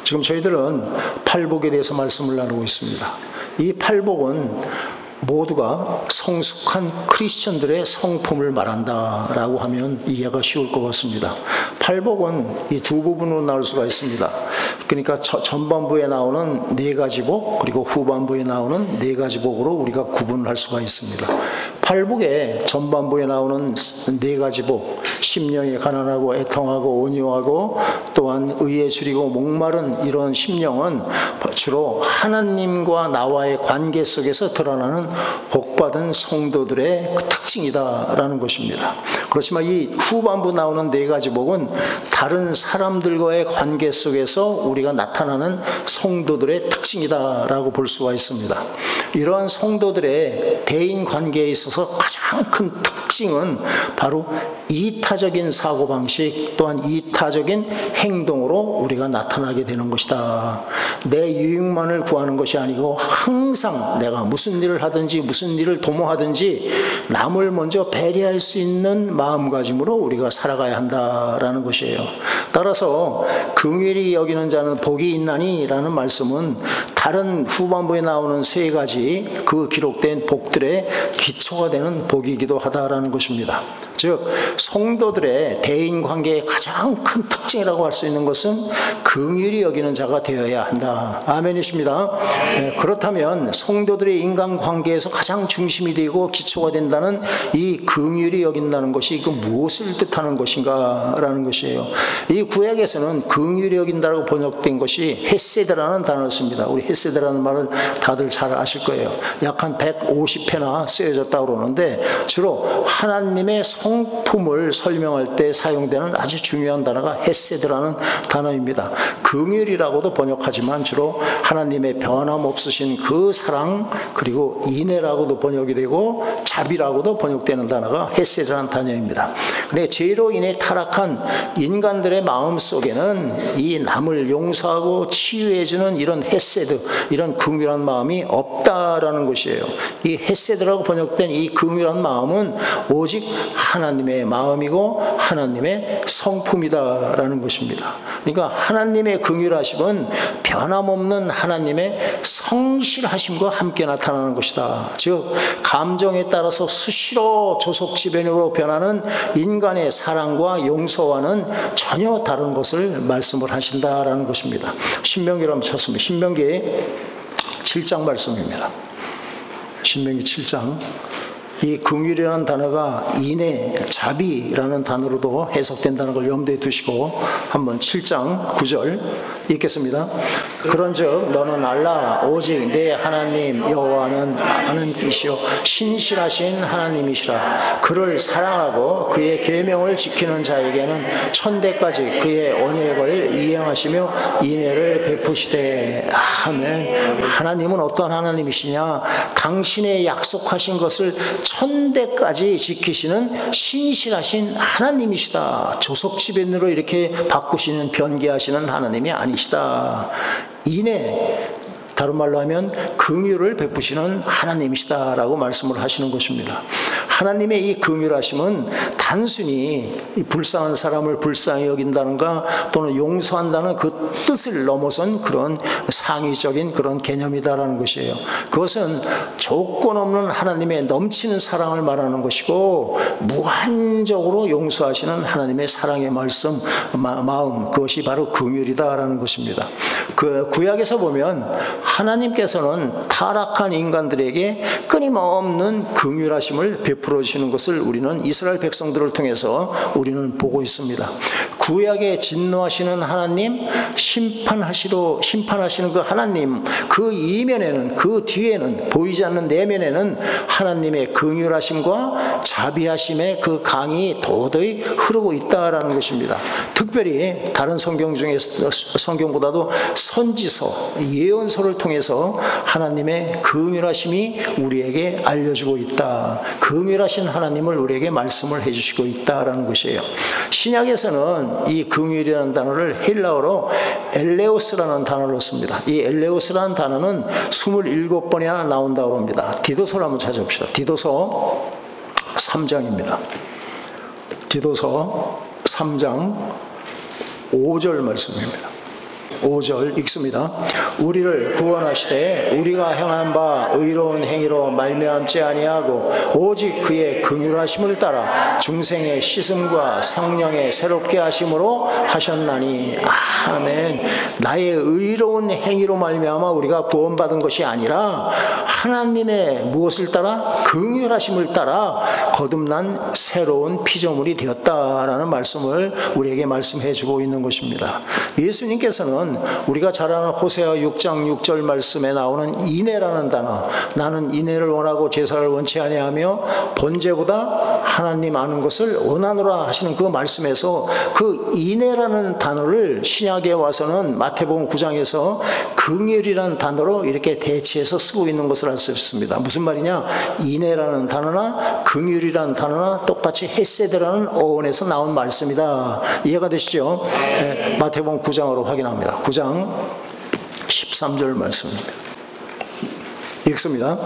지금 저희들은 팔복에 대해서 말씀을 나누고 있습니다. 이 팔복은 모두가 성숙한 크리스천들의 성품을 말한다라고 하면 이해가 쉬울 것 같습니다. 팔복은 이 두 부분으로 나올 수가 있습니다. 그러니까 전반부에 나오는 네 가지 복, 그리고 후반부에 나오는 네 가지 복으로 우리가 구분을 할 수가 있습니다. 팔복의 전반부에 나오는 네 가지 복, 심령이 가난하고 애통하고 온유하고 또한 의에 줄이고 목마른 이런 심령은 주로 하나님과 나와의 관계 속에서 드러나는 복받은 성도들의 그 특징이다라는 것입니다. 그렇지만 이 후반부 나오는 네 가지 복은 다른 사람들과의 관계 속에서 우리가 나타나는 성도들의 특징이다라고 볼 수가 있습니다. 이러한 성도들의 대인 관계에 있어서 가장 큰 특징은 바로 이타적인 사고방식 또한 이타적인 행동으로 우리가 나타나게 되는 것이다. 내 유익만을 구하는 것이 아니고 항상 내가 무슨 일을 하든지 무슨 일을 도모하든지 남을 먼저 배려할 수 있는 마음가짐으로 우리가 살아가야 한다라는 것이에요. 따라서 긍휼히 여기는 자는 복이 있나니 라는 말씀은 다른 후반부에 나오는 세 가지 그 기록된 복들의 기초가 되는 복이기도 하다라는 것입니다. 즉 성도들의 대인관계의 가장 큰 특징이라고 할 수 있는 것은 긍휼히 여기는 자가 되어야 한다. 아멘이십니다. 그렇다면 성도들의 인간관계에서 가장 중심이 되고 기초가 된다는 이 긍휼히 여긴다는 것이 그 무엇을 뜻하는 것인가 라는 것이에요. 이 구약에서는 긍휼히 여긴다라고 번역된 것이 헤세드라는 단어를 씁니다. 우리 헤세드라는 말은 다들 잘 아실 거예요. 약 한 150회나 쓰여졌다고 그러는데 주로 하나님의 성품을 설명할 때 사용되는 아주 중요한 단어가 헤세드라는 단어입니다. 긍휼이라고도 번역하지만 주로 하나님의 변함없으신 그 사랑 그리고 인애라고도 번역이 되고 자비라고도 번역되는 단어가 헤세드라는 단어입니다. 그런데 죄로 인해 타락한 인간들의 마음 속에는 이 남을 용서하고 치유해주는 이런 헤세드, 이런 긍휼한 마음이 없다라는 것이에요. 이 헤세드라고 번역된 이 긍휼한 마음은 오직 하나님의 마음이고 하나님의 성품이다라는 것입니다. 그러니까 하나님의 긍휼하심은 변함없는 하나님의 성실하심과 함께 나타나는 것이다. 즉 감정에 따라서 수시로 조속지변으로 변하는 인간의 사랑과 용서와는 전혀 다른 것을 말씀을 하신다라는 것입니다. 신명기를 한번 찾습니다. 신명기 7장 말씀입니다. 신명기 7장. 이 긍휼이라는 단어가 인애, 자비라는 단어로도 해석된다는 걸 염두에 두시고 한번 7장 9절 읽겠습니다. 그런즉 너는 알라 오직 내 하나님 여호와는 아는 이시요 신실하신 하나님이시라. 그를 사랑하고 그의 계명을 지키는 자에게는 천대까지 그의 언약을 이행하시며 인애를 베푸시되. 아멘. 하나님은 어떠한 하나님이시냐? 당신의 약속하신 것을 천대까지 지키시는 신실하신 하나님이시다. 조속지변으로 이렇게 바꾸시는 변개하시는 하나님이 아니시다. 인애, 다른 말로 하면 긍휼을 베푸시는 하나님이시다라고 말씀을 하시는 것입니다. 하나님의 이 긍휼하심은 단순히 불쌍한 사람을 불쌍히 여긴다는가 또는 용서한다는 그 뜻을 넘어선 그런 상위적인 그런 개념이다라는 것이에요. 그것은 조건 없는 하나님의 넘치는 사랑을 말하는 것이고 무한적으로 용서하시는 하나님의 사랑의 말씀, 마음, 그것이 바로 긍휼이다라는 것입니다. 그 구약에서 보면 하나님께서는 타락한 인간들에게 끊임없는 긍휼하심을 베풀어 주시는 것을 우리는 이스라엘 백성들을 통해서 우리는 보고 있습니다. 구약에 진노하시는 하나님, 심판하시는 그 하나님, 그 이면에는, 그 뒤에는, 보이지 않는 내면에는 하나님의 긍휼하심과 자비하심의 그 강이 도도히 흐르고 있다라는 것입니다. 특별히 다른 성경 중에서, 성경보다도 선지서, 예언서를 통해서 하나님의 긍휼하심이 우리에게 알려주고 있다. 긍휼하신 하나님을 우리에게 말씀을 해주시고 있다라는 것이에요. 신약에서는 이 긍휼이라는 단어를 헬라어로 엘레오스라는 단어로 씁니다. 이 엘레오스라는 단어는 27번이나 나온다고 합니다. 디도서를 한번 찾아봅시다. 디도서 3장입니다. 디도서 3장 5절 말씀입니다. 5절 읽습니다. 우리를 구원하시되 우리가 행한 바 의로운 행위로 말미암지 아니하고 오직 그의 긍휼하심을 따라 중생의 씻음과 성령의 새롭게 하심으로 하셨나니. 아멘. 나의 의로운 행위로 말미암아 우리가 구원받은 것이 아니라 하나님의 무엇을 따라? 긍휼하심을 따라 거듭난 새로운 피조물이 되었다라는 말씀을 우리에게 말씀해 주고 있는 것입니다. 예수님께서는 우리가 잘 아는 호세아 6장 6절 말씀에 나오는 인애라는 단어, 나는 인애를 원하고 제사를 원치 아니하며 번제보다 하나님 아는 것을 원하노라 하시는 그 말씀에서 그 인애라는 단어를 신약에 와서는 마태복음 9장에서 긍휼이라는 단어로 이렇게 대체해서 쓰고 있는 것을 알 수 있습니다. 무슨 말이냐? 인애라는 단어나 긍휼이라는 단어나 똑같이 헤세드라는 어원에서 나온 말씀이다. 이해가 되시죠? 네, 마태복음 9장으로 확인합니다. 9장 13절 말씀입니다. 읽습니다.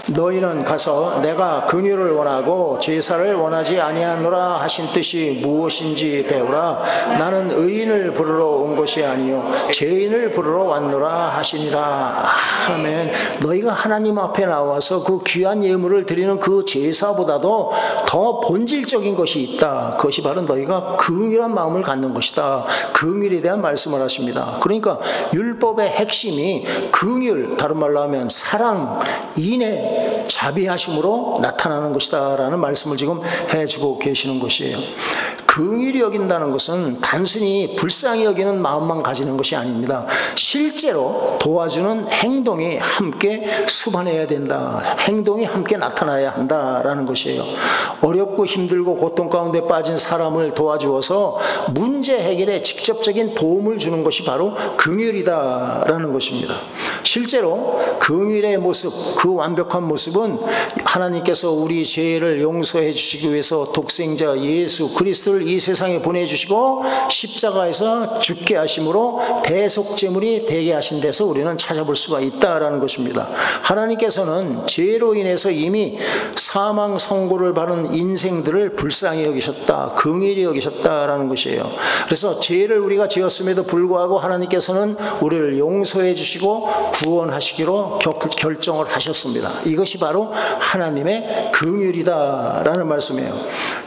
너희는 가서 내가 긍휼을 원하고 제사를 원하지 아니하노라 하신 뜻이 무엇인지 배우라. 나는 의인을 부르러 온 것이 아니요 죄인을 부르러 왔노라 하시니라. 아멘. 너희가 하나님 앞에 나와서 그 귀한 예물을 드리는 그 제사보다도 더 본질적인 것이 있다. 그것이 바로 너희가 긍휼한 마음을 갖는 것이다. 긍휼에 대한 말씀을 하십니다. 그러니까 율법의 핵심이 긍휼, 다른 말로 하면 사랑, 인애, 자비하심으로 나타나는 것이다 라는 말씀을 지금 해주고 계시는 것이에요. 긍휼히 여긴다는 것은 단순히 불쌍히 여기는 마음만 가지는 것이 아닙니다. 실제로 도와주는 행동이 함께 수반해야 된다. 행동이 함께 나타나야 한다라는 것이에요. 어렵고 힘들고 고통 가운데 빠진 사람을 도와주어서 문제 해결에 직접적인 도움을 주는 것이 바로 긍휼이다라는 것입니다. 실제로 긍휼의 모습, 그 완벽한 모습은 하나님께서 우리 죄를 용서해 주시기 위해서 독생자 예수 그리스도를 이 세상에 보내주시고 십자가에서 죽게 하심으로 대속제물이 되게 하신 데서 우리는 찾아볼 수가 있다라는 것입니다. 하나님께서는 죄로 인해서 이미 사망 선고를 받은 인생들을 불쌍히 여기셨다, 긍휼히 여기셨다라는 것이에요. 그래서 죄를 우리가 지었음에도 불구하고 하나님께서는 우리를 용서해 주시고 구원하시기로 결정을 하셨습니다. 이것이 바로 하나님의 긍휼이다라는 말씀이에요.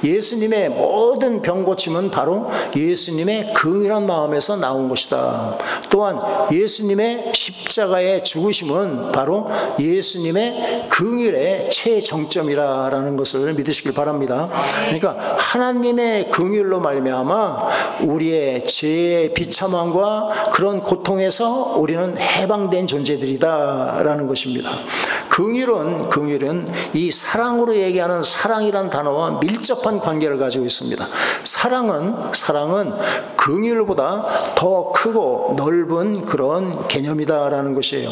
예수님의 모든 병고침은 바로 예수님의 긍휼한 마음에서 나온 것이다. 또한 예수님의 십자가의 죽으심은 바로 예수님의 긍휼의 최정점이라는 것을 믿으시길 바랍니다. 그러니까 하나님의 긍휼로 말미암아 우리의 죄의 비참함과 그런 고통에서 우리는 해방된 존재들이다라는 것입니다. 긍휼은 이 사랑으로 얘기하는 사랑이란 단어와 밀접한 관계를 가지고 있습니다. 사랑은 긍휼보다 더 크고 넓은 그런 개념이다라는 것이에요.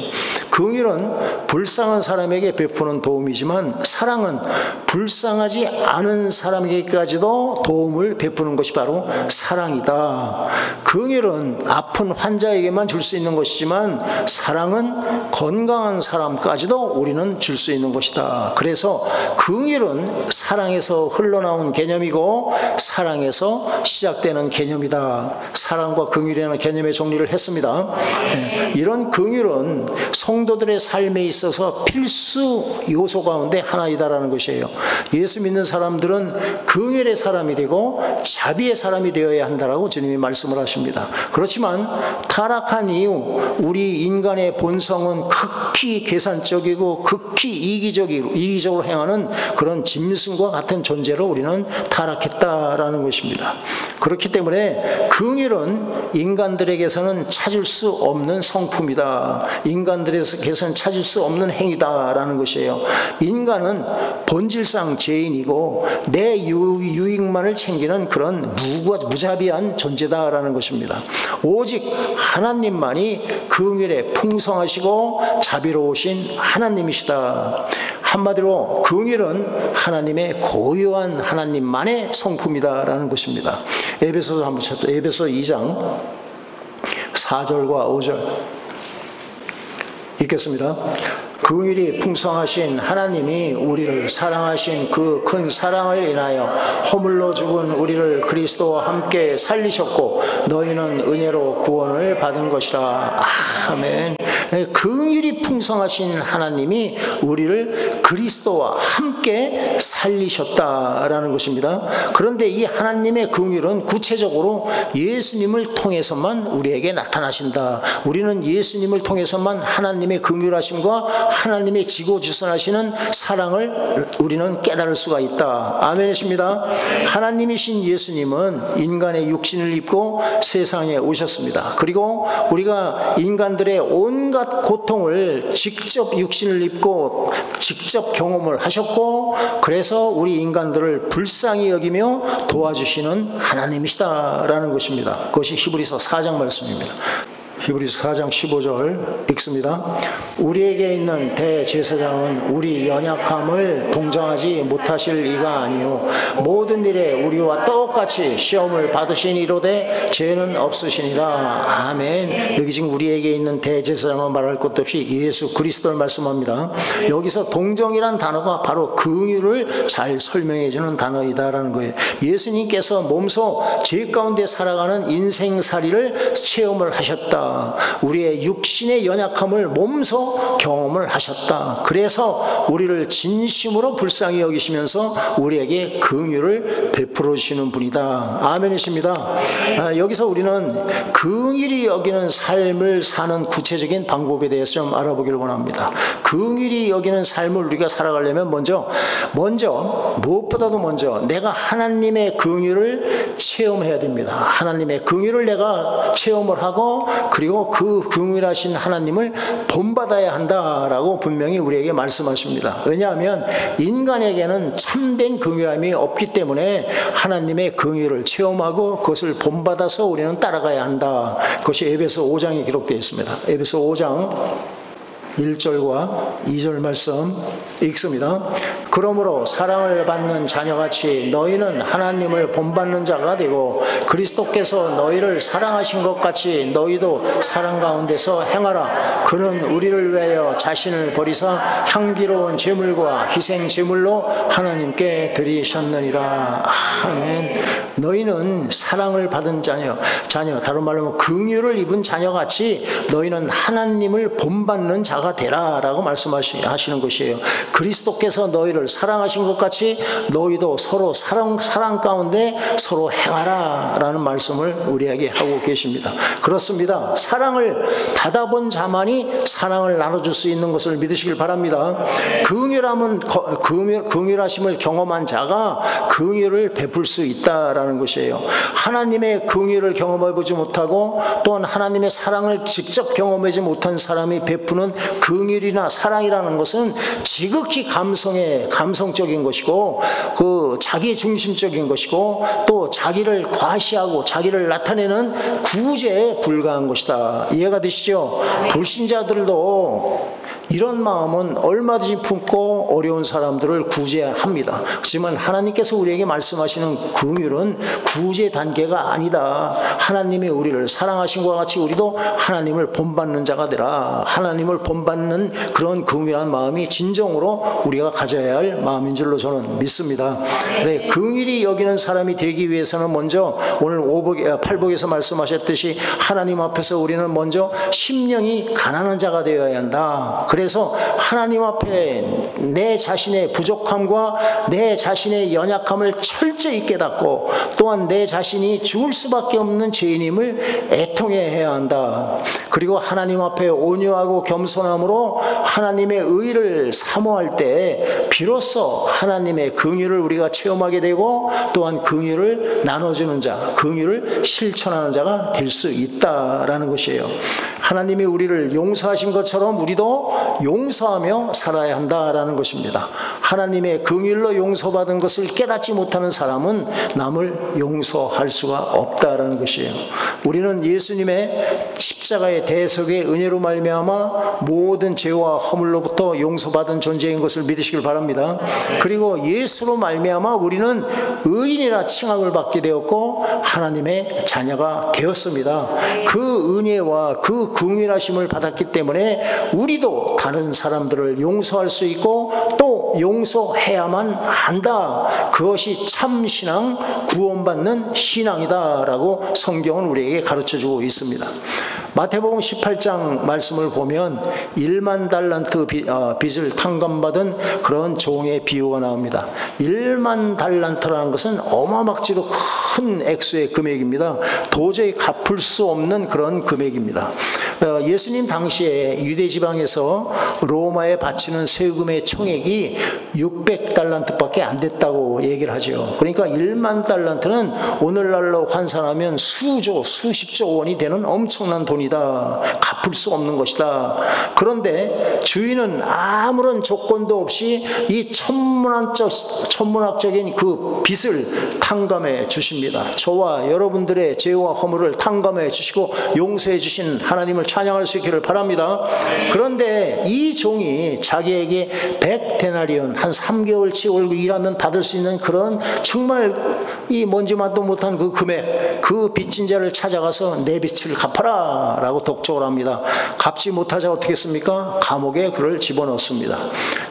긍휼은 불쌍한 사람에게 베푸는 도움이지만 사랑은 불쌍하지 않은 사람에게까지도 도움을 베푸는 것이 바로 사랑이다. 긍휼은 아픈 환자에게만 줄 수 있는 것이지만 사랑은 건강한 사람까지도 우리는 줄 수 있는 것이다. 그래서 긍휼은 사랑에서 흘러나온 개념이고 사랑에서 시작되는 개념이다. 사랑과 긍휼이라는 개념의 정리를 했습니다. 이런 긍휼은 성도들의 삶에 있어서 필수 요소 가운데 하나이다라는 것이에요. 예수 믿는 사람들은 긍휼의 사람이 되고 자비의 사람이 되어야 한다라고 주님이 말씀을 하십니다. 그렇지만 타락한 이후 우리 인간의 본성은 극히 계산적이고 극히 이기적으로 행하는 그런 짐승과 같은 존재로 우리는 타락했다라는 것입니다. 그렇기 때문에 긍휼은 인간들에게서는 찾을 수 없는 성품이다. 인간들에게서는 찾을 수 없는 행위다라는 것이에요. 인간은 본질상 죄인이고 내 유익만을 챙기는 그런 무자비한 존재다라는 것입니다. 오직 하나님만이 긍휼에 풍성하시고 자비로우신 하나님이시다. 한마디로 긍휼은 하나님의 고유한 하나님만의 성품이다라는 것입니다. 에베소 2장 4절과 5절 읽겠습니다. 긍휼이 풍성하신 하나님이 우리를 사랑하신 그 큰 사랑을 인하여 허물로 죽은 우리를 그리스도와 함께 살리셨고 너희는 은혜로 구원을 받은 것이라. 아멘. 긍휼이 풍성하신 하나님이 우리를 그리스도와 함께 살리셨다라는 것입니다. 그런데 이 하나님의 긍휼은 구체적으로 예수님을 통해서만 우리에게 나타나신다. 우리는 예수님을 통해서만 하나님의 긍휼하심과 하나님의 지고주선하시는 사랑을 우리는 깨달을 수가 있다. 아멘이십니다. 하나님이신 예수님은 인간의 육신을 입고 세상에 오셨습니다. 그리고 우리가 인간들의 온갖 고통을 직접 육신을 입고 직접 경험을 하셨고, 그래서 우리 인간들을 불쌍히 여기며 도와주시는 하나님이시다라는 것입니다. 그것이 히브리서 4장 말씀입니다. 히브리서 4장 15절 읽습니다. 우리에게 있는 대제사장은 우리 연약함을 동정하지 못하실 이가 아니요 모든 일에 우리와 똑같이 시험을 받으신 이로되 죄는 없으시니라. 아멘. 여기 지금 우리에게 있는 대제사장은 말할 것도 없이 예수 그리스도를 말씀합니다. 여기서 동정이란 단어가 바로 긍휼을 잘 설명해 주는 단어이다라는 거예요. 예수님께서 몸소 죄 가운데 살아가는 인생살이를 체험을 하셨다. 우리의 육신의 연약함을 몸소 경험을 하셨다. 그래서 우리를 진심으로 불쌍히 여기시면서 우리에게 긍휼을 베풀어 주시는 분이다. 아멘이십니다. 여기서 우리는 긍휼히 여기는 삶을 사는 구체적인 방법에 대해서 좀 알아보기를 원합니다. 긍휼히 여기는 삶을 우리가 살아가려면 먼저 무엇보다도 먼저 내가 하나님의 긍휼을 체험해야 됩니다. 하나님의 긍휼을 내가 체험을 하고, 그리고 그 긍휼하신 하나님을 본받아야 한다라고 분명히 우리에게 말씀하십니다. 왜냐하면 인간에게는 참된 긍휼함이 없기 때문에 하나님의 긍휼을 체험하고 그것을 본받아서 우리는 따라가야 한다. 그것이 에베소 5장에 기록되어 있습니다. 에베소 5장 1절과 2절 말씀 읽습니다. 그러므로 사랑을 받는 자녀같이 너희는 하나님을 본받는 자가 되고 그리스도께서 너희를 사랑하신 것 같이 너희도 사랑 가운데서 행하라. 그는 우리를 위하여 자신을 버리사 향기로운 제물과 희생 제물로 하나님께 드리셨느니라. 아멘. 너희는 사랑을 받은 자녀, 다른 말로 하면 긍휼을 입은 자녀같이 너희는 하나님을 본받는 자가 되라라고 말씀하시는 것이에요. 그리스도께서 너희를 사랑하신 것 같이 너희도 서로 사랑 가운데 서로 행하라라는 말씀을 우리에게 하고 계십니다. 그렇습니다. 사랑을 받아본 자만이 사랑을 나눠줄 수 있는 것을 믿으시길 바랍니다. 긍휼하심을 경험한 자가 긍휼을 베풀 수 있다라는 것이에요. 하나님의 긍휼을 경험해보지 못하고 또한 하나님의 사랑을 직접 경험하지 못한 사람이 베푸는 긍휼이나 사랑이라는 것은 지극히 감성적인 것이고 그 자기 중심적인 것이고 또 자기를 과시하고 자기를 나타내는 구제에 불과한 것이다. 이해가 되시죠? 불신자들도 이런 마음은 얼마든지 품고 어려운 사람들을 구제합니다. 하지만 하나님께서 우리에게 말씀하시는 긍휼은 구제 단계가 아니다. 하나님이 우리를 사랑하신 것과 같이 우리도 하나님을 본받는 자가 되라. 하나님을 본받는 그런 긍휼한 마음이 진정으로 우리가 가져야 할 마음인 줄로 저는 믿습니다. 네, 긍휼히 여기는 사람이 되기 위해서는 먼저 오늘 팔복에서 말씀하셨듯이 하나님 앞에서 우리는 먼저 심령이 가난한 자가 되어야 한다. 그래서 하나님 앞에 내 자신의 부족함과 내 자신의 연약함을 철저히 깨닫고 또한 내 자신이 죽을 수밖에 없는 죄인임을 애통해야 한다. 그리고 하나님 앞에 온유하고 겸손함으로 하나님의 의를 사모할 때 비로소 하나님의 긍휼을 우리가 체험하게 되고 또한 긍휼을 나눠주는 자, 긍휼을 실천하는 자가 될 수 있다라는 것이에요. 하나님이 우리를 용서하신 것처럼 우리도 용서하며 살아야 한다라는 것입니다. 하나님의 긍휼로 용서받은 것을 깨닫지 못하는 사람은 남을 용서할 수가 없다라는 것이에요. 우리는 예수님의 십자가의 대속의 은혜로 말미암아 모든 죄와 허물로부터 용서받은 존재인 것을 믿으시길 바랍니다. 그리고 예수로 말미암아 우리는 의인이라 칭함을 받게 되었고 하나님의 자녀가 되었습니다. 그 은혜와 그 긍휼하심을 받았기 때문에 우리도 다른 사람들을 용서할 수 있고 또 용서해야만 한다. 그것이 참 신앙, 구원받는 신앙이다라고 성경은 우리에게 가르쳐주고 있습니다. 마태복음 18장 말씀을 보면 1만 달란트 빚을 탕감받은 그런 종의 비유가 나옵니다. 1만 달란트라는 것은 어마막지로 큰 액수의 금액입니다. 도저히 갚을 수 없는 그런 금액입니다. 예수님 당시에 유대지방에서 로마에 바치는 세금의 총액이 600달란트밖에 안 됐다고 얘기를 하죠. 그러니까 1만 달란트는 오늘날로 환산하면 수조, 수십조 원이 되는 엄청난 돈이다. 갚을 수 없는 것이다. 그런데 주인은 아무런 조건도 없이 이 천문학적인 그 빚을 탕감해 주십니다. 저와 여러분들의 죄와 허물을 탕감해 주시고 용서해 주신 하나님을 찬양할 수 있기를 바랍니다. 그런데 이 종이 자기에게 100데나리온 한 3개월치 월급 일하면 받을 수 있는 그런 정말 이 먼지맛도 못한 그 금액, 그 빚진 자를 찾아가서 내 빚을 갚아라 라고 독촉을 합니다. 갚지 못하자 어떻게 했습니까? 감옥에 그를 집어넣습니다.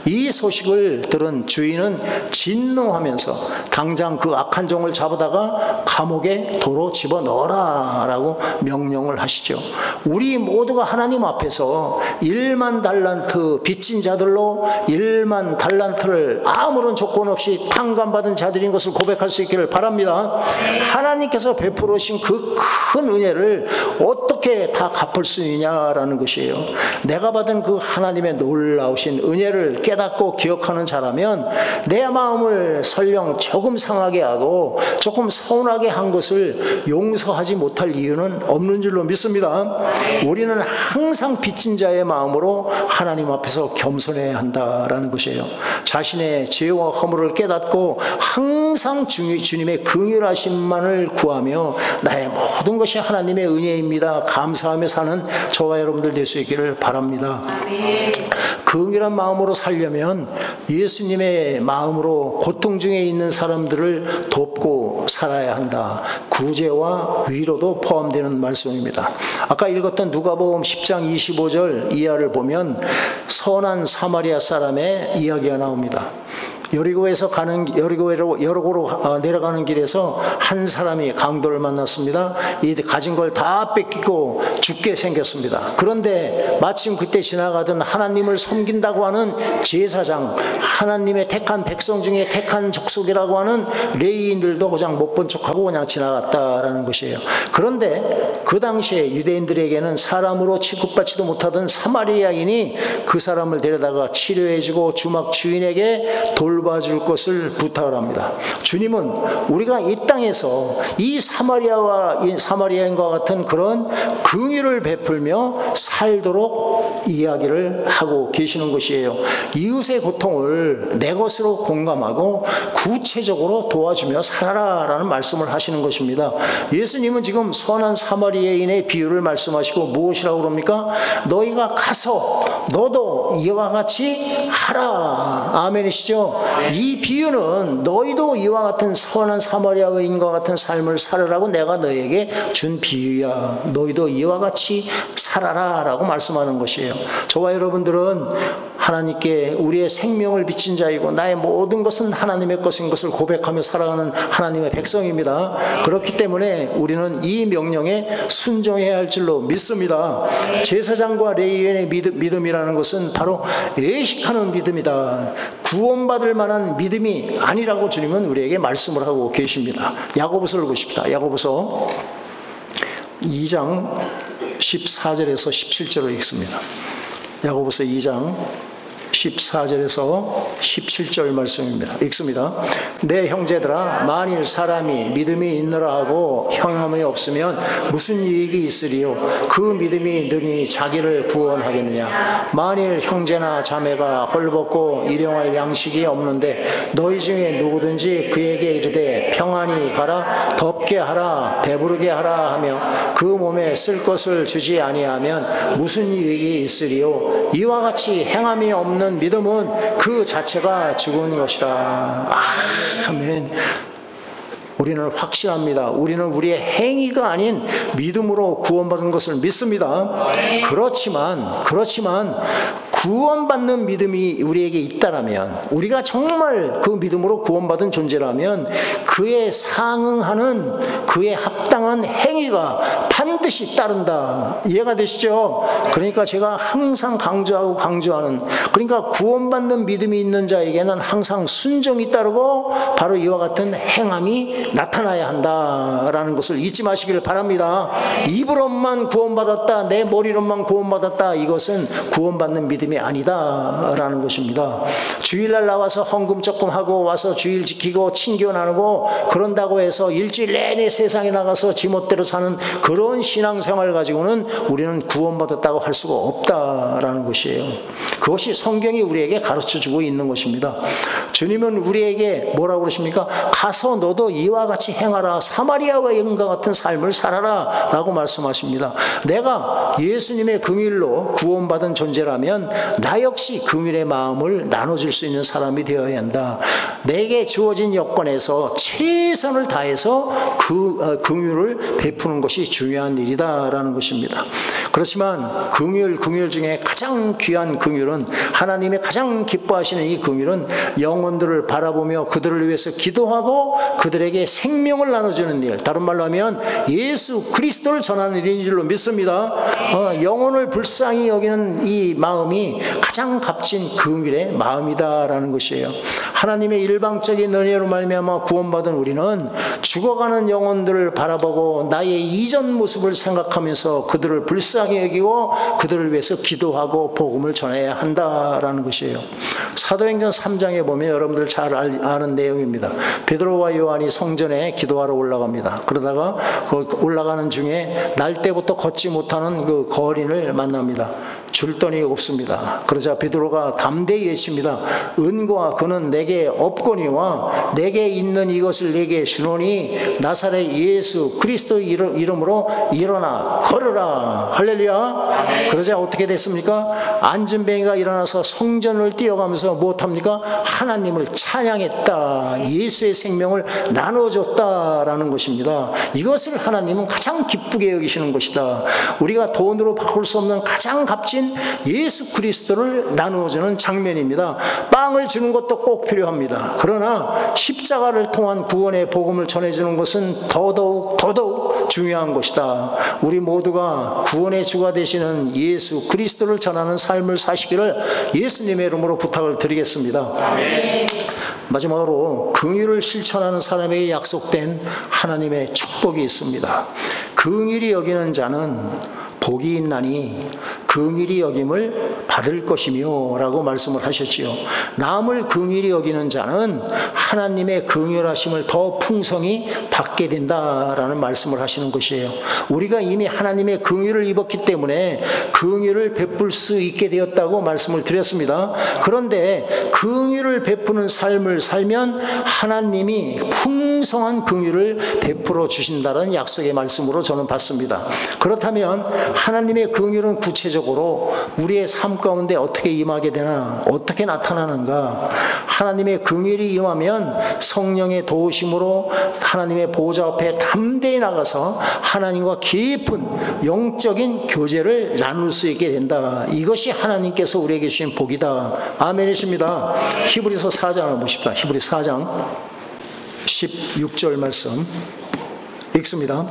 이 소식을 들은 주인은 진노하면서 당장 그 악한 종을 잡아다가 감옥에 도로 집어넣어라 라고 명령을 하시죠. 우리 모두가 하나님 앞에서 1만 달란트 빚진 자들로 1만 달란트를 아무런 조건 없이 탕감받은 자들인 것을 고백할 수 있기를 바랍니다. 하나님께서 베풀으신 그 큰 은혜를 어떻게 다 갚을 수 있냐라는 것이에요. 내가 받은 그 하나님의 놀라우신 은혜를 깨닫고 기억하는 자라면 내 마음을 설령 조금 상하게 하고 조금 서운하게 한 것을 용서하지 못할 이유는 없는 줄로 믿습니다. 우리는 항상 빚진 자의 마음으로 하나님 앞에서 겸손해야 한다라는 것이에요. 자신의 죄와 허물을 깨닫고 항상 주님의 긍휼하심만을 구하며 나의 모든 것이 하나님의 은혜입니다. 감사하며 사는 저와 여러분들 될 수 있기를 바랍니다. 긍휼한 마음으로 살려면 예수님의 마음으로 고통 중에 있는 사람들을 돕고 살아야 한다. 구제와 위로도 포함되는 말씀입니다. 아까 읽었던 누가복음 10장 25절 이하를 보면 선한 사마리아 사람의 이야기가 나옵니다. 여리고로 내려가는 길에서 한 사람이 강도를 만났습니다. 이 가진 걸 다 뺏기고 죽게 생겼습니다. 그런데 마침 그때 지나가던 하나님을 섬긴다고 하는 제사장, 하나님의 택한 백성 중에 택한 족속이라고 하는 레위인들도 그냥 못 본 척하고 그냥 지나갔다라는 것이에요. 그런데 그 당시에 유대인들에게는 사람으로 취급받지도 못하던 사마리아인이 그 사람을 데려다가 치료해주고 주막 주인에게 돌봐줄 것을 부탁을 합니다. 주님은 우리가 이 땅에서 이 사마리아인과 같은 그런 긍휼을 베풀며 살도록 이야기를 하고 계시는 것이에요. 이웃의 고통을 내 것으로 공감하고 구체적으로 도와주며 살아라 라는 말씀을 하시는 것입니다. 예수님은 지금 선한 사마리아인의 비유를 말씀하시고 무엇이라고 그럽니까? 너희가 가서 너도 이와 같이 하라. 아멘이시죠? 이 비유는 너희도 이와 같은 선한 사마리아인과 같은 삶을 살으라고 내가 너에게 준 비유야. 너희도 이와 같이 살아라 라고 말씀하는 것이에요. 저와 여러분들은 하나님께 우리의 생명을 비친 자이고 나의 모든 것은 하나님의 것인 것을 고백하며 살아가는 하나님의 백성입니다. 그렇기 때문에 우리는 이 명령에 순종해야 할 줄로 믿습니다. 제사장과 레위인의 믿음이라는 것은 바로 예식하는 믿음이다. 구원받을 만한 믿음이 아니라고 주님은 우리에게 말씀을 하고 계십니다. 야고보서를 보십시다. 야고보서 2장 14절에서 17절을 읽습니다. 야고보서 2장 14절에서 17절 말씀입니다. 읽습니다. 내 형제들아, 만일 사람이 믿음이 있느라 하고 행함이 없으면 무슨 유익이 있으리요? 그 믿음이 능히 자기를 구원하겠느냐? 만일 형제나 자매가 헐벗고 일용할 양식이 없는데 너희 중에 누구든지 그에게 이르되 평안히 가라, 덥게 하라, 배부르게 하라 하며 그 몸에 쓸 것을 주지 아니하면 무슨 유익이 있으리요? 이와 같이 행함이 없는 믿음은 그 자체가 죽은 것이라. 아멘. 우리는 확신합니다. 우리는 우리의 행위가 아닌 믿음으로 구원받은 것을 믿습니다. 그렇지만 구원받는 믿음이 우리에게 있다라면, 우리가 정말 그 믿음으로 구원받은 존재라면 그에 상응하는, 그에 합당한 행위가 반드시 따른다. 이해가 되시죠? 그러니까 제가 항상 강조하는, 그러니까 구원받는 믿음이 있는 자에게는 항상 순종이 따르고 바로 이와 같은 행함이 나타나야 한다라는 것을 잊지 마시기를 바랍니다. 입으로만 구원받았다, 내 머리로만 구원받았다, 이것은 구원받는 믿음이 아니다라는 것입니다. 주일날 나와서 헌금 조금 하고 와서 주일 지키고 친교 나누고 그런다고 해서 일주일 내내 세상에 나가서 지멋대로 사는 그런 신앙생활을 가지고는 우리는 구원받았다고 할 수가 없다라는 것이에요. 그것이 성경이 우리에게 가르쳐주고 있는 것입니다. 주님은 우리에게 뭐라고 그러십니까? 가서 너도 이와 같이 행하라, 사마리아와 여인과 같은 삶을 살아라 라고 말씀하십니다. 내가 예수님의 긍휼로 구원받은 존재라면 나 역시 긍휼의 마음을 나눠줄 수 있는 사람이 되어야 한다. 내게 주어진 여건에서 최선을 다해서 그 긍휼을 베푸는 것이 중요한 일이다라는 것입니다. 그렇지만 긍휼 중에 가장 귀한 긍휼은, 하나님의 가장 기뻐하시는 이 긍휼은 영혼들을 바라보며 그들을 위해서 기도하고 그들에게 생명을 나눠주는 일, 다른 말로 하면 예수 그리스도를 전하는 일인 줄로 믿습니다. 영혼을 불쌍히 여기는 이 마음이 가장 값진 긍휼의 마음이다라는 것이에요. 하나님의 일방적인 은혜로 말미암아 구원받은 우리는 죽어가는 영혼들을 바라보고 나의 이전 모습을 생각하면서 그들을 불쌍히 여기고 그들을 위해서 기도하고 복음을 전해야 한다라는 것이에요. 사도행전 3장에 보면 여러분들 잘 아는 내용입니다. 베드로와 요한이 성전에 기도하러 올라갑니다. 그러다가 그 올라가는 중에 날 때부터 걷지 못하는 그 거린을 만납니다. 줄 돈이 없습니다. 그러자 베드로가 담대히 외칩니다. 은과 금은 내게 없거니와 내게 있는 이것을 내게 주노니 나사렛 예수 그리스도의 이름으로 일어나 걸으라. 할렐루야. 그러자 어떻게 됐습니까? 안진뱅이가 일어나서 성전을 뛰어가면서 무엇합니까? 하나님을 찬양했다. 예수의 생명을 나눠줬다라는 것입니다. 이것을 하나님은 가장 기쁘게 여기시는 것이다. 우리가 돈으로 바꿀 수 없는 가장 값진 예수 그리스도를 나누어주는 장면입니다. 빵을 주는 것도 꼭 필요합니다. 그러나 십자가를 통한 구원의 복음을 전해주는 것은 더더욱 중요한 것이다. 우리 모두가 구원의 주가 되시는 예수 그리스도를 전하는 삶을 사시기를 예수님의 이름으로 부탁을 드리겠습니다. 아멘. 마지막으로 긍휼을 실천하는 사람에게 약속된 하나님의 축복이 있습니다. 긍휼히 여기는 자는 복이 있나니 긍휼히 여김을 받을 것이며 라고 말씀을 하셨지요. 남을 긍휼히 여기는 자는 하나님의 긍휼하심을 더 풍성히 받게 된다라는 말씀을 하시는 것이에요. 우리가 이미 하나님의 긍휼을 입었기 때문에 긍휼을 베풀 수 있게 되었다고 말씀을 드렸습니다. 그런데 긍휼을 베푸는 삶을 살면 하나님이 풍성한 긍휼을 베풀어 주신다는 약속의 말씀으로 저는 받습니다. 그렇다면 하나님의 긍휼은 구체적으로 우리의 삶 가운데 어떻게 임하게 되나, 어떻게 나타나는가? 하나님의 긍휼이 임하면 성령의 도우심으로 하나님의 보좌 앞에 담대히 나가서 하나님과 깊은 영적인 교제를 나눌 수 있게 된다. 이것이 하나님께서 우리에게 주신 복이다. 아멘이십니다. 히브리서 4장을 보십시다. 히브리 4장 16절 말씀 읽습니다.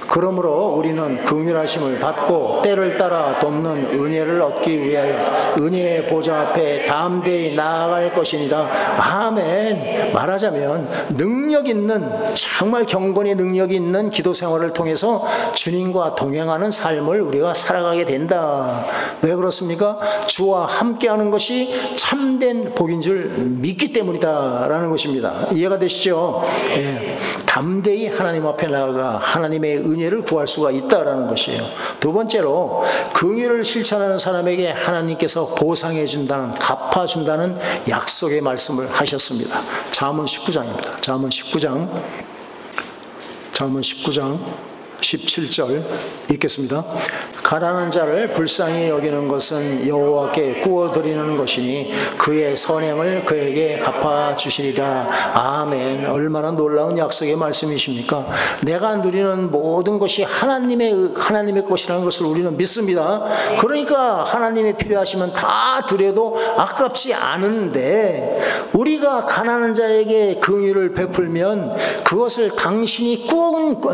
그러므로 우리는 긍휼하심을 받고 때를 따라 돕는 은혜를 얻기 위하여 은혜의 보좌 앞에 담대히 나아갈 것이니라. 아멘. 말하자면 능력 있는, 정말 경건의 능력이 있는 기도 생활을 통해서 주님과 동행하는 삶을 우리가 살아가게 된다. 왜 그렇습니까? 주와 함께하는 것이 참된 복인 줄 믿기 때문이다라는 것입니다. 이해가 되시죠? 예. 담대히 하나님 앞에 나아가 하나님의 은혜를 구할 수가 있다라는 것이에요. 두 번째로 긍휼을 실천하는 사람에게 하나님께서 보상해 준다는, 갚아 준다는 약속의 말씀을 하셨습니다. 잠언 19장입니다. 잠언 19장 17절 읽겠습니다. 가난한 자를 불쌍히 여기는 것은 여호와께 구워드리는 것이니 그의 선행을 그에게 갚아주시리라. 아멘. 얼마나 놀라운 약속의 말씀이십니까? 내가 누리는 모든 것이 하나님의 것이라는 것을 우리는 믿습니다. 그러니까 하나님이 필요하시면 다 드려도 아깝지 않은데, 우리가 가난한 자에게 긍휼을 베풀면 그것을 당신이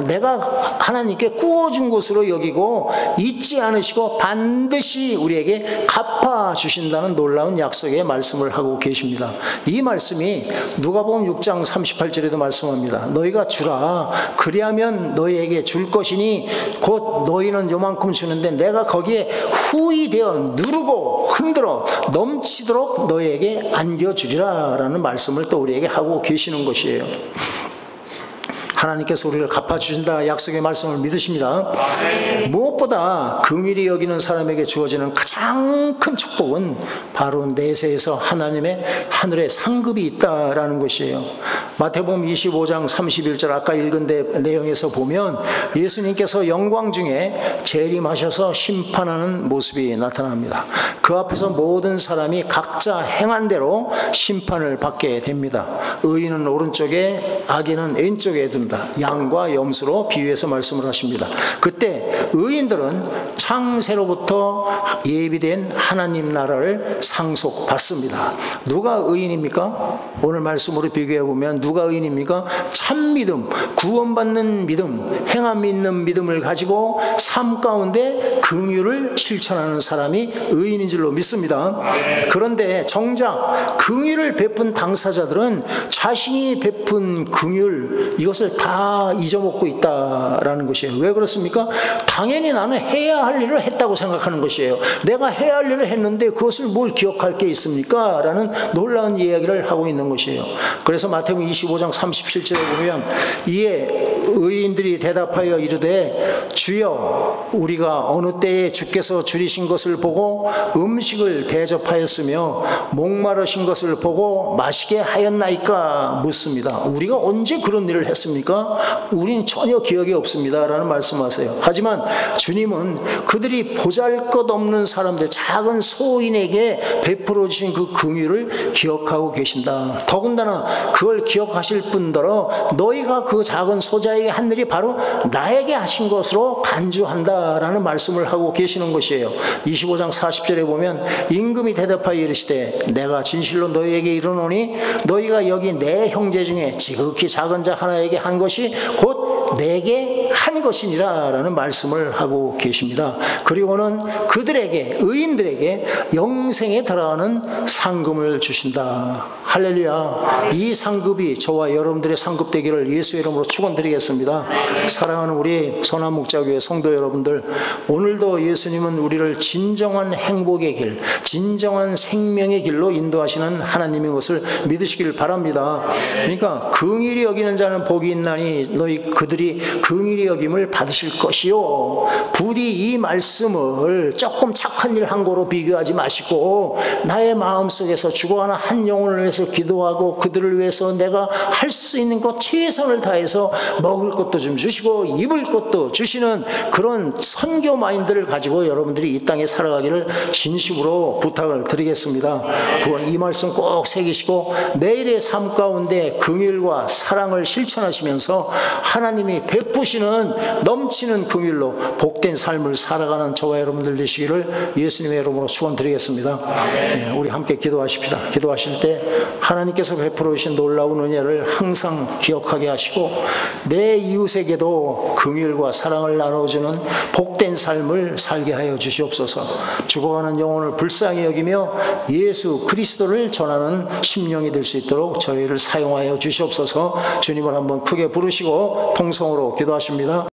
내가 하나님께 구워준 것으로 여기고 잊지 않으시고 반드시 우리에게 갚아주신다는 놀라운 약속의 말씀을 하고 계십니다. 이 말씀이 누가복음 6장 38절에도 말씀합니다. 너희가 주라, 그리하면 너희에게 줄 것이니 곧 너희는 요만큼 주는데 내가 거기에 후히 되어 누르고 흔들어 넘치도록 너희에게 안겨주리라 라는 말씀을 또 우리에게 하고 계시는 것이에요. 하나님께서 우리를 갚아주신다 약속의 말씀을 믿으십니다. 무엇보다 긍휼히 여기는 사람에게 주어지는 가장 큰 축복은 바로 내세에서 하나님의 하늘의 상급이 있다라는 것이에요. 마태복음 25장 31절 아까 읽은 내용에서 보면 예수님께서 영광 중에 재림하셔서 심판하는 모습이 나타납니다. 그 앞에서 모든 사람이 각자 행한 대로 심판을 받게 됩니다. 의인은 오른쪽에 악인은 왼쪽에 둔다. 양과 염소로 비유해서 말씀을 하십니다. 그때 의인들은 창세로부터 예비된 하나님 나라를 상속받습니다. 누가 의인입니까? 오늘 말씀으로 비교해 보면 누가 의인입니까? 참 믿음, 구원받는 믿음, 행함 있는 믿음을 가지고 삶 가운데 긍휼을 실천하는 사람이 의인인 줄로 믿습니다. 그런데 정작 긍휼을 베푼 당사자들은 자신이 베푼 긍휼 이것을 다 잊어먹고 있다라는 것이에요. 왜 그렇습니까? 당연히 나는 해야 할 일을 했다고 생각하는 것이에요. 내가 해야 할 일을 했는데 그것을 뭘 기억할 게 있습니까? 라는 놀라운 이야기를 하고 있는 것이에요. 그래서 마태복음 25장 37절에 보면 이에 의인들이 대답하여 이르되 주여 우리가 어느 때에 주께서 줄이신 것을 보고 음식을 대접하였으며 목마르신 것을 보고 마시게 하였나이까 묻습니다. 우리가 언제 그런 일을 했습니까? 우린 전혀 기억이 없습니다 라는 말씀하세요. 하지만 주님은 그들이 보잘것없는 사람들, 작은 소인에게 베풀어 주신 그 긍휼을 기억하고 계신다. 더군다나 그걸 기억하실 뿐더러 너희가 그 작은 소자에게 한 일이 바로 나에게 하신 것으로 간주한다라는 말씀을 하고 계시는 것이에요. 25장 40절에 보면 임금이 대답하여 이르시되 내가 진실로 너희에게 이르노니 너희가 여기 내 형제 중에 지극히 작은 자 하나에게 한 것이 곧 내게 한 것이니라 라는 말씀을 하고 계십니다. 그리고는 그들에게, 의인들에게 영생에 들어가는 상금을 주신다. 할렐루야. 이 상급이 저와 여러분들의 상급 되기를 예수의 이름으로 축원드리겠습니다. 사랑하는 우리 선한목자교회 성도 여러분들, 오늘도 예수님은 우리를 진정한 행복의 길, 진정한 생명의 길로 인도하시는 하나님인 것을 믿으시길 바랍니다. 그러니까 긍휼히 여기는 자는 복이 있나니 너희 그들이 긍휼히 여김을 받으실 것이요. 부디 이 말씀을 조금 착한 일 한 거로 비교하지 마시고 나의 마음속에서 죽어가는 한 영혼을 위해서 기도하고 그들을 위해서 내가 할 수 있는 것 최선을 다해서 먹을 것도 좀 주시고 입을 것도 주시는 그런 선교 마인드를 가지고 여러분들이 이 땅에 살아가기를 진심으로 부탁을 드리겠습니다. 이 말씀 꼭 새기시고 매일의 삶 가운데 긍휼과 사랑을 실천하시면서 하나님이 베푸시는 넘치는 긍휼로 복된 삶을 살아가는 저와 여러분들 되시기를 예수님의 이름으로 축원드리겠습니다. 네, 우리 함께 기도하십시다. 기도하실 때 하나님께서 베풀어 주신 놀라운 은혜를 항상 기억하게 하시고 내 이웃에게도 긍휼과 사랑을 나눠주는 복된 삶을 살게 하여 주시옵소서. 죽어가는 영혼을 불쌍히 여기며 예수 그리스도를 전하는 심령이 될 수 있도록 저희를 사용하여 주시옵소서. 주님을 한번 크게 부르시고 통성으로 기도하십니다.